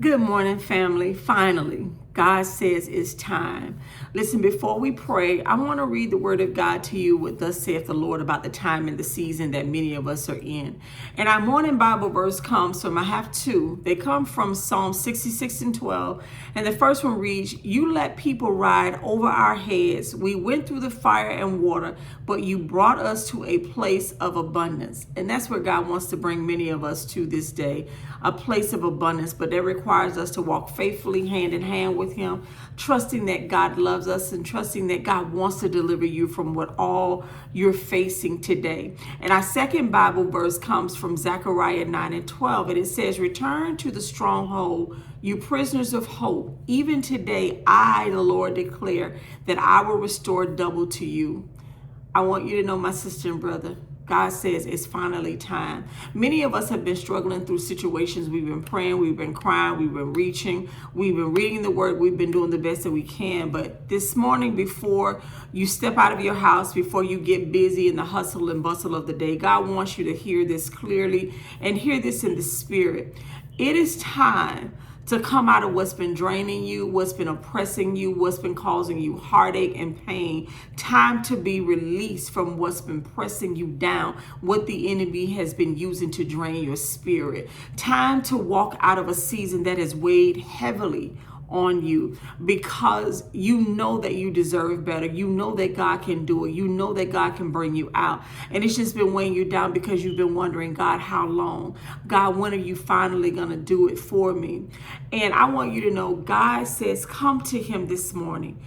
Good morning, family. Finally, God says it's time. Listen, before we pray, I want to read the word of God to you, what thus saith the Lord about the time and the season that many of us are in. And our morning Bible verse comes from, I have two. They come from Psalm 66 and 12. And the first one reads, "You let people ride over our heads. We went through the fire and water, but you brought us to a place of abundance." And that's where God wants to bring many of us to this day, a place of abundance. But that requires us to walk faithfully hand in hand with Him, trusting that God loves us and trusting that God wants to deliver you from what all you're facing today. And our second Bible verse comes from Zechariah 9 and 12. And it says, "Return to the stronghold, you prisoners of hope. Even today, I, the Lord, declare that I will restore double to you." I want you to know, my sister and brother, God says it's finally time. Many of us have been struggling through situations. We've been praying, we've been crying, we've been reaching, we've been reading the word, we've been doing the best that we can. But this morning, before you step out of your house, before you get busy in the hustle and bustle of the day, God wants you to hear this clearly and hear this in the spirit. It is time to come out of what's been draining you, what's been oppressing you, what's been causing you heartache and pain. Time to be released from what's been pressing you down, what the enemy has been using to drain your spirit. Time to walk out of a season that has weighed heavily on you, because you know that you deserve better. You know that God can do it. You know that God can bring you out. And it's just been weighing you down because you've been wondering, God, how long? God, when are you finally going to do it for me? And I want you to know, God says, come to Him this morning.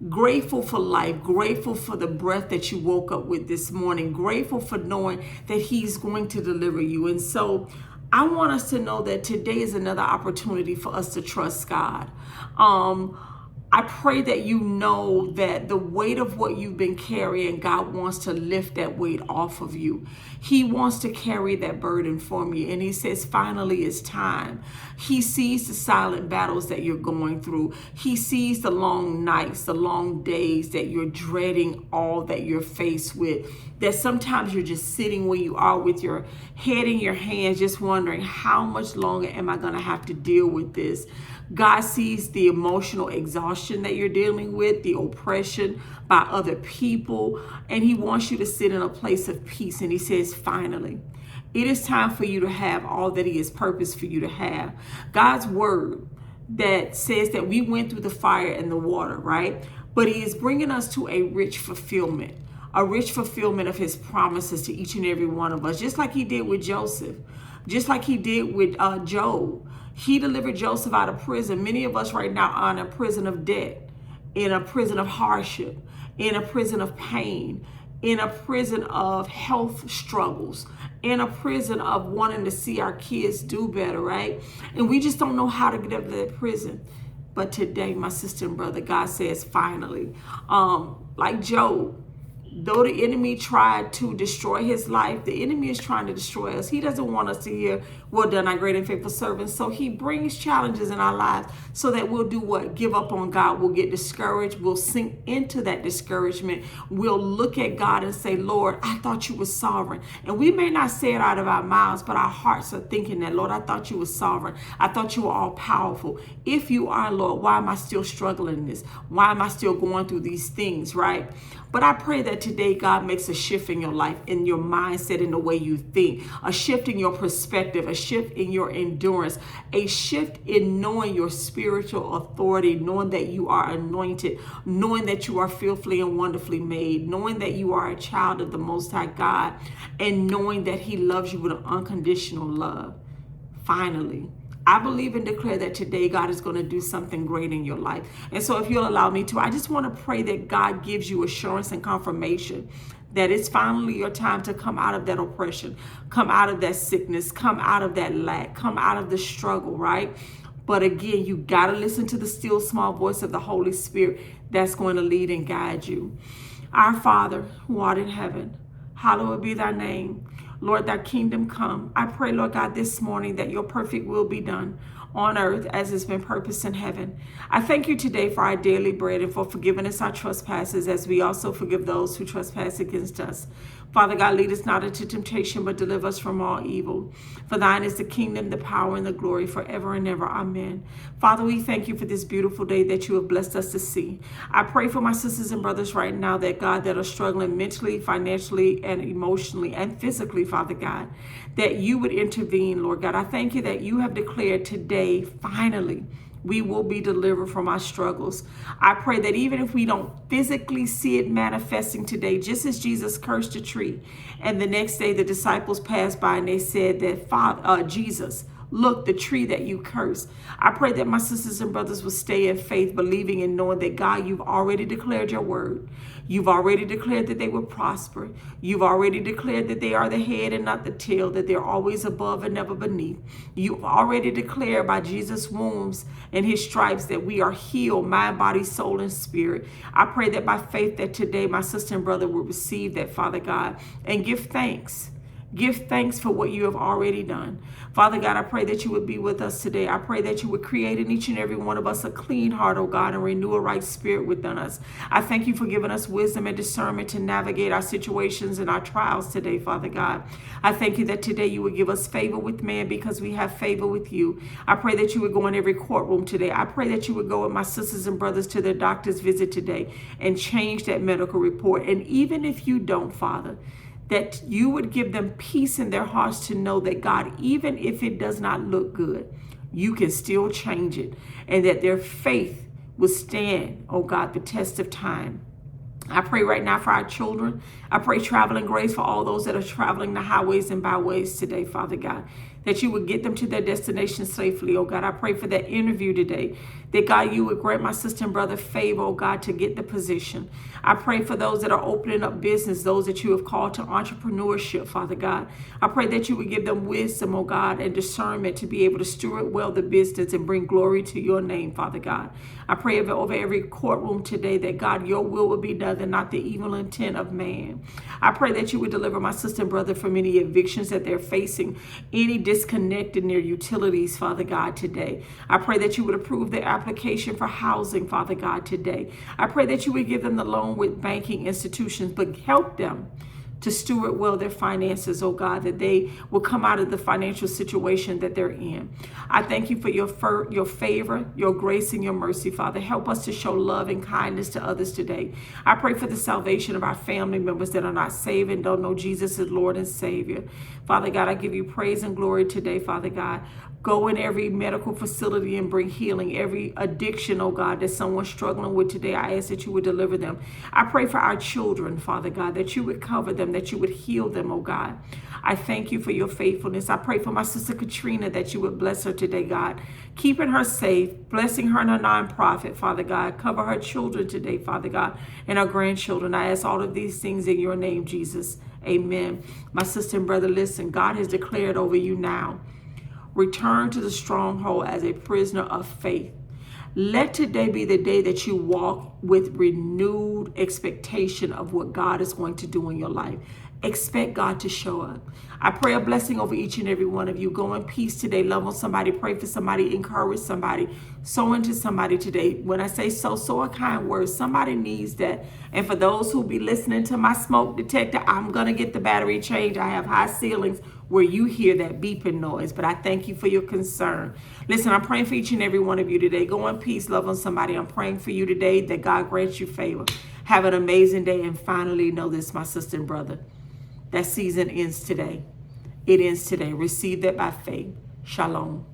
Grateful for life, grateful for the breath that you woke up with this morning, grateful for knowing that He's going to deliver you. And so I want us to know that today is another opportunity for us to trust God. I pray that you know that the weight of what you've been carrying, God wants to lift that weight off of you. He wants to carry that burden from you. And He says, finally, it's time. He sees the silent battles that you're going through. He sees the long nights, the long days that you're dreading, all that you're faced with. That sometimes you're just sitting where you are with your head in your hands, just wondering, how much longer am I going to have to deal with this? God sees the emotional exhaustion that you're dealing with, the oppression by other people, and He wants you to sit in a place of peace. And He says, finally, it is time for you to have all that He has purposed for you to have. God's word that says that we went through the fire and the water, right? But He is bringing us to a rich fulfillment of His promises to each and every one of us, just like He did with Joseph, just like He did with Job. He delivered Joseph out of prison. Many of us right now are in a prison of debt, in a prison of hardship, in a prison of pain, in a prison of health struggles, in a prison of wanting to see our kids do better, right? And we just don't know how to get out of that prison. But today, my sister and brother, God says, finally, like Job, though the enemy tried to destroy his life, the enemy is trying to destroy us. He doesn't want us to hear, "Well done, our great and faithful servant." So He brings challenges in our lives so that we'll do what? Give up on God. We'll get discouraged. We'll sink into that discouragement. We'll look at God and say, "Lord, I thought You were sovereign." And we may not say it out of our mouths, but our hearts are thinking that, "Lord, I thought You were sovereign. I thought You were all powerful. If You are, Lord, why am I still struggling in this? Why am I still going through these things?" Right? But I pray that today God makes a shift in your life, in your mindset, in the way you think, a shift in your perspective, a shift in your endurance, a shift in knowing your spiritual authority, knowing that you are anointed, knowing that you are fearfully and wonderfully made, knowing that you are a child of the Most High God, and knowing that He loves you with an unconditional love. Finally, I believe and declare that today God is going to do something great in your life. And so if you'll allow me to, I just want to pray that God gives you assurance and confirmation that it's finally your time to come out of that oppression, come out of that sickness, come out of that lack, come out of the struggle, right? But again, you got to listen to the still small voice of the Holy Spirit that's going to lead and guide you. Our Father, who art in heaven, hallowed be Thy name. Lord, Thy kingdom come. I pray, Lord God, this morning that Your perfect will be done on earth as it's been purposed in heaven. I thank You today for our daily bread and for forgiving us our trespasses as we also forgive those who trespass against us. Father God, lead us not into temptation, but deliver us from all evil. For thine is the kingdom, the power, and the glory forever and ever. Amen. Father, we thank you for this beautiful day that you have blessed us to see. I pray for my sisters and brothers right now that, God, that are struggling mentally, financially, and emotionally, and physically, Father God, that you would intervene, Lord God. I thank you that you have declared today, finally, we will be delivered from our struggles. I pray that even if we don't physically see it manifesting today, just as Jesus cursed a tree, and the next day the disciples passed by and they said that, Father, Jesus, look, the tree that you cursed. I pray that my sisters and brothers will stay in faith, believing and knowing that, God, you've already declared your word. You've already declared that they will prosper. You've already declared that they are the head and not the tail, that they're always above and never beneath. You've already declared by Jesus' wounds and his stripes that we are healed, mind, body, soul, and spirit. I pray that by faith that today my sister and brother will receive that, Father God, and give thanks. Give thanks for what you have already done. Father God, I pray that you would be with us today. I pray that you would create in each and every one of us a clean heart, oh God, and renew a right spirit within us. I thank you for giving us wisdom and discernment to navigate our situations and our trials today, Father God. I thank you that today you would give us favor with man because we have favor with you. I pray that you would go in every courtroom today. I pray that you would go with my sisters and brothers to their doctor's visit today and change that medical report. And even if you don't, Father, that you would give them peace in their hearts to know that, God, even if it does not look good, you can still change it, and that their faith will stand, oh God, the test of time. I pray right now for our children. I pray traveling grace for all those that are traveling the highways and byways today, Father God, that you would get them to their destination safely, oh God. I pray for that interview today, that, God, you would grant my sister and brother favor, oh God, to get the position. I pray for those that are opening up business, those that you have called to entrepreneurship, Father God. I pray that you would give them wisdom, oh God, and discernment to be able to steward well the business and bring glory to your name, Father God. I pray over every courtroom today that, God, your will be done and not the evil intent of man. I pray that you would deliver my sister and brother from any evictions that they're facing, any disconnect in their utilities, Father God, today. I pray that you would approve their application for housing, Father God, today. I pray that you would give them the loan with banking institutions, but help them to steward well their finances, oh God, that they will come out of the financial situation that they're in. I thank you for your favor, your grace, and your mercy, Father. Help us to show love and kindness to others today. I pray for the salvation of our family members that are not saved and don't know Jesus as Lord and Savior. Father God, I give you praise and glory today, Father God. Go in every medical facility and bring healing. Every addiction, oh God, that someone's struggling with today, I ask that you would deliver them. I pray for our children, Father God, that you would cover them, that you would heal them, oh God. I thank you for your faithfulness. I pray for my sister Katrina, that you would bless her today, God, keeping her safe, blessing her and her nonprofit, Father God. Cover her children today, Father God, and her grandchildren. I ask all of these things in your name, Jesus. Amen. My sister and brother, listen, God has declared over you now. Return to the stronghold as a prisoner of faith. Let today be the day that you walk with renewed expectation of what God is going to do in your life. Expect God to show up. I pray a blessing over each and every one of you. Go in peace today. Love on somebody. Pray for somebody. Encourage somebody. Sow into somebody today. When I say sow a kind word. Somebody needs that. And for those who be listening to my smoke detector, I'm going to get the battery changed. I have high ceilings where you hear that beeping noise. But I thank you for your concern. Listen, I'm praying for each and every one of you today. Go in peace. Love on somebody. I'm praying for you today that God grants you favor. Have an amazing day. And finally, know this, my sister and brother. That season ends today. It ends today. Receive that by faith. Shalom.